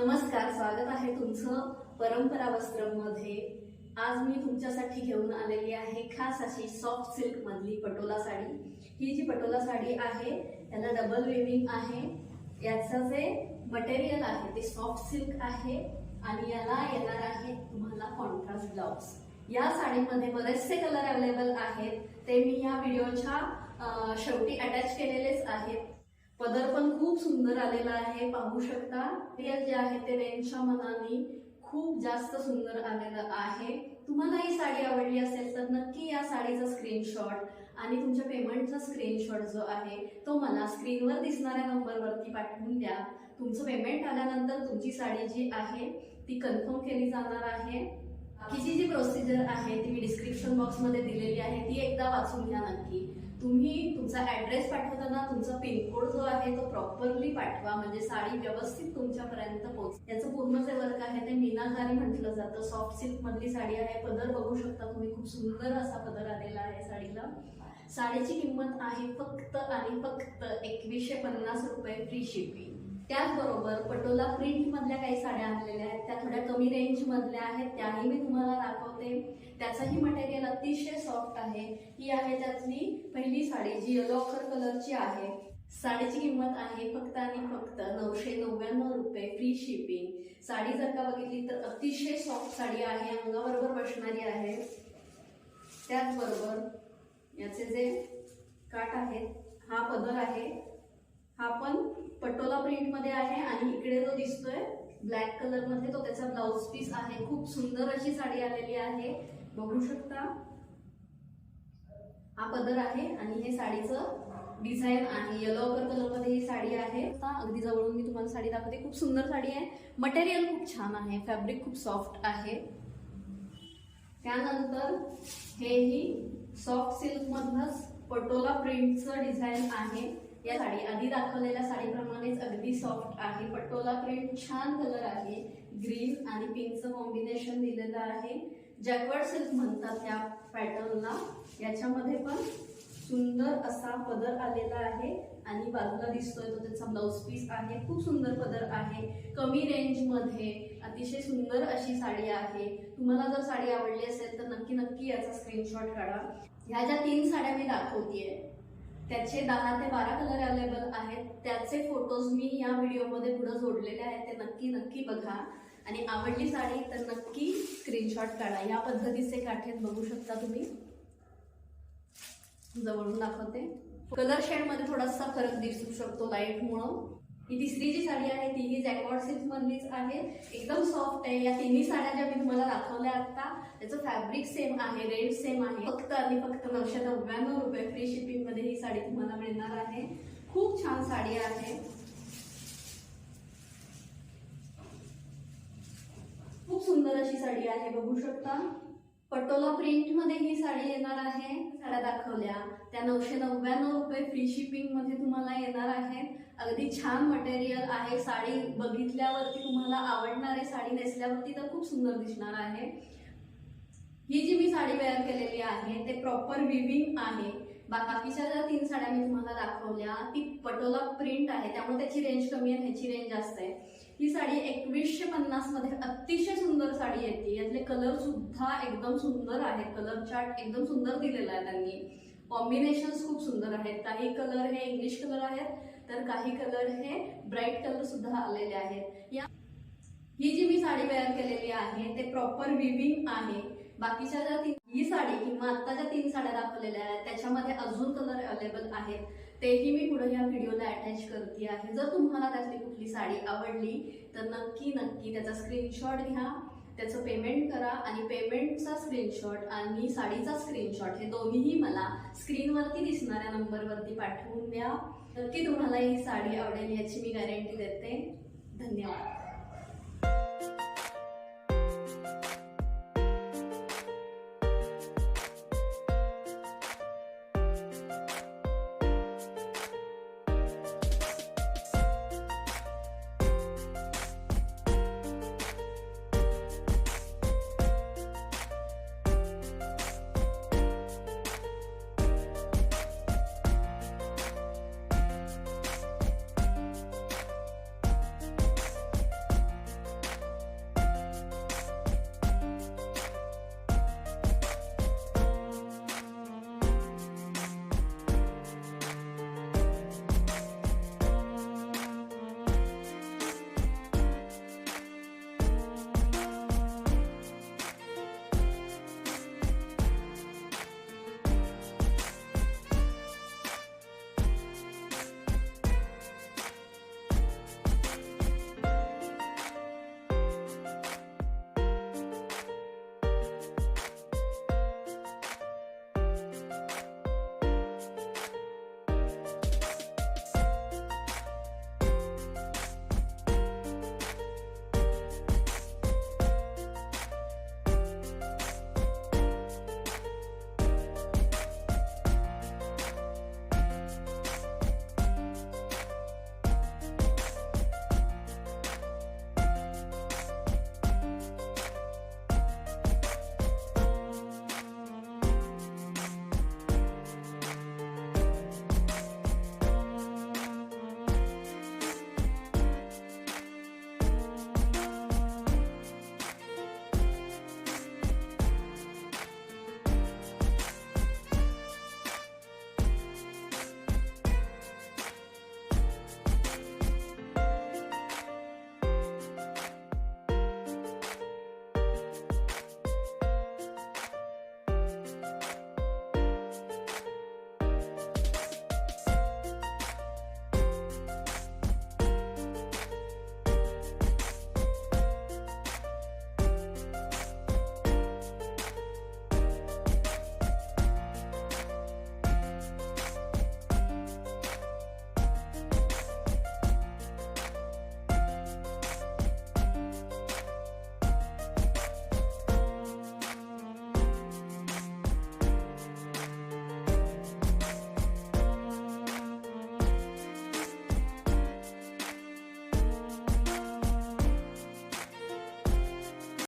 नमस्कार, स्वागत आहे तुमचं परंपरा वस्त्रमध्ये। आज मी तुमच्यासाठी घेऊन आलेली आहे खास अशी सॉफ्ट सिल्क मधली पटोला साडी। ही जी पटोला साडी आहे त्याला डबल वेविंग आहे। याचं जे मटेरियल आहे ते सॉफ्ट सिल्क आहे आणि याला येणार आहे तुम्हाला कॉन्ट्रास्ट ब्लाउज। या साडीमध्ये बरेचसे कलर अवेलेबल आहेत, ते मी या व्हिडिओच्या शेवटी अटॅच केलेलेच आहेत। पदर पण खूप सुंदर आलेला आहे, पाहू शकता। मटेरियल जे आहे ते रेंजच्या मनाने खूप जास्त सुंदर आलेलं आहे। तुम्हाला ही साडी आवडली असेल तर नक्की या साडीचा स्क्रीनशॉट आणि तुमच्या पेमेंटचा स्क्रीनशॉट जो आहे तो मला स्क्रीनवर दिसणाऱ्या नंबरवरती पाठवून द्या। तुमचं पेमेंट आल्यानंतर तुमची साडी जी आहे ती कन्फर्म केली जाणार आहे। बाकीची जी प्रोसिजर आहे ती मी डिस्क्रिप्शन बॉक्समध्ये दिलेली आहे, ती एकदा वाचून घ्या नक्की। तुम्ही तुमचा ऍड्रेस पाठवताना तुमचा पिनकोड जो आहे तो प्रॉपरली पाठवा, म्हणजे साडी व्यवस्थित तुमच्यापर्यंत पोहोचेल। याचं पूर्ण जे वर्क आहे ते मीनाकारी म्हटलं जातं। सॉफ्ट सिल्क मधली साडी आहे। पदर बघू शकता तुम्ही, खूप सुंदर असा पदर आलेला आहे साडीला। साडीची किंमत आहे फक्त आणि फक्त 2150 रुपये फ्री शिपिंग। त्याचबरोबर पटोला प्रिंट मधल्या काही साड्या आणलेल्या आहेत, त्या थोड्या कमी रेंज मधल्या आहेत, त्याही मी तुम्हाला दाखवते। त्याचंही मटेरियल अतिशय सॉफ्ट आहे। ही आहे त्यातली पहिली साडी जी येलो ऑखर कलरची आहे। साडीची किंमत आहे फक्त आणि फक्त 999 रुपये फ्री शिपिंग। साडी जर का बघितली तर अतिशय सॉफ्ट साडी आहे, अंगाबरोबर बसणारी आहे। त्याचबरोबर याचे जे काठ आहेत, हा पदर आहे, हा पण पटोला प्रिंट मध्ये आहे आणि इकडे जो दिसतोय ब्लॅक कलर मध्ये तो त्याचा ब्लाउज पीस आहे। खूप सुंदर अशी साडी आलेली आहे, बघू शकता। हा पदर आहे आणि हे साडीचं डिझाईन आहे। येलो ऑखर कलर मध्ये ही साडी आहे। अगदी जवळून मी तुम्हाला साडी दाखवते। खूप सुंदर साडी आहे, मटेरियल खूप छान आहे, फॅब्रिक खूप सॉफ्ट आहे। त्यानंतर हेही सॉफ्ट सिल्क मधलंच पटोला प्रिंटचं डिझाईन आहे। या साडी आधी दाखवलेल्या साडीप्रमाणेच अगदी सॉफ्ट आहे। पटोला प्रिंट छान कलर आहे, ग्रीन आणि पिंकचं कॉम्बिनेशन दिलेलं आहे। जॅकवर्ड सिल्क म्हणतात या पॅटर्नला। याच्यामध्ये पण सुंदर असा पदर आलेला आहे आणि बाजूला दिसतोय तो त्याचा ब्लाउज पीस आहे। खूप सुंदर पदर आहे, कमी रेंज मध्ये अतिशय सुंदर अशी साडी आहे। तुम्हाला जर साडी आवडली असेल तर नक्की नक्की याचा स्क्रीनशॉट काढा। ह्या ज्या 3 साड्या मी दाखवतेय त्याचे 10 ते 12 कलर अवेलेबल आहेत। त्याचे फोटोज मी या व्हिडिओमध्ये पुढे जोडलेले आहेत, ते नक्की नक्की बघा। आणि आवडली साडी तर नक्की स्क्रीनशॉट काढा। या पद्धतीचे काठे बघू शकता तुम्ही, जवळून दाखवते। कलर शेड मध्ये थोडासा फरक दिसू शकतो लाईट मुळे। ही तिसरी जी साडी आहे ती ही जॅकवर्ड सिल्क मधलीच आहे, एकदम सॉफ्ट आहे। या तिन्ही साड्या ज्या मी तुम्हाला दाखवल्या आता त्याचं फॅब्रिक सेम आहे, रेंज सेम आहे। फक्त आणि फक्त 999 रुपये फ्री शिपिंग मध्ये ही साडी तुम्हाला मिळणार आहे। खूप छान साडी आहे, खूप सुंदर अशी साडी आहे, बघू शकता। पटोला प्रिंट मध्ये ही साडी येणार आहे। साड्या दाखवल्या त्या 999 रुपये फ्री शिपिंग मध्ये तुम्हाला येणार आहे। अगदी छान मटेरियल आहे, साडी बघितल्यावरती तुम्हाला आवडणार आहे, साडी नेसल्यावरती तर खूप सुंदर दिसणार आहे। ही जी मी साडी वेअर केलेली आहे ते प्रॉपर विविंग आहे। बाकीच्या ज्या 3 साड्या मी तुम्हाला दाखवल्या ती पटोला प्रिंट आहे, त्यामुळे त्याची रेंज कमी आहे, ह्याची रेंज जास्त आहे। ही साडी 2150 मध्ये अतिशय सुंदर साडी येते। यातले कलर सुद्धा एकदम सुंदर आहेत, कलर चार्ट एकदम सुंदर दिलेला आहे त्यांनी। कॉम्बिनेशन्स खूप सुंदर आहेत, काही कलर हे इंग्लिश कलर आहेत तर काही कलर हे ब्राईट कलर सुद्धा आलेले आहेत। ही जी मी साडी वेअर केलेली आहे ते प्रॉपर विविंग आहे। बाकीच्या ज्या ही साडी किंवा आता ज्या 3 साड्या दाखवलेल्या आहेत त्याच्यामध्ये अजून कलर अवेलेबल आहेत, तेही मी पुढे या व्हिडिओला अटॅच करते आहे। जर तुम्हाला त्यातली कुठली साडी आवडली तर नक्की नक्की त्याचा स्क्रीनशॉट घ्या, त्याचं पेमेंट करा आणि पेमेंटचा स्क्रीनशॉट आणि साडीचा स्क्रीनशॉट हे दोन्हीही मला स्क्रीनवरती दिसणाऱ्या नंबरवरती पाठवून द्या। नक्की तुम्हाला ही साडी आवडेल याची मी गॅरंटी देते। धन्यवाद।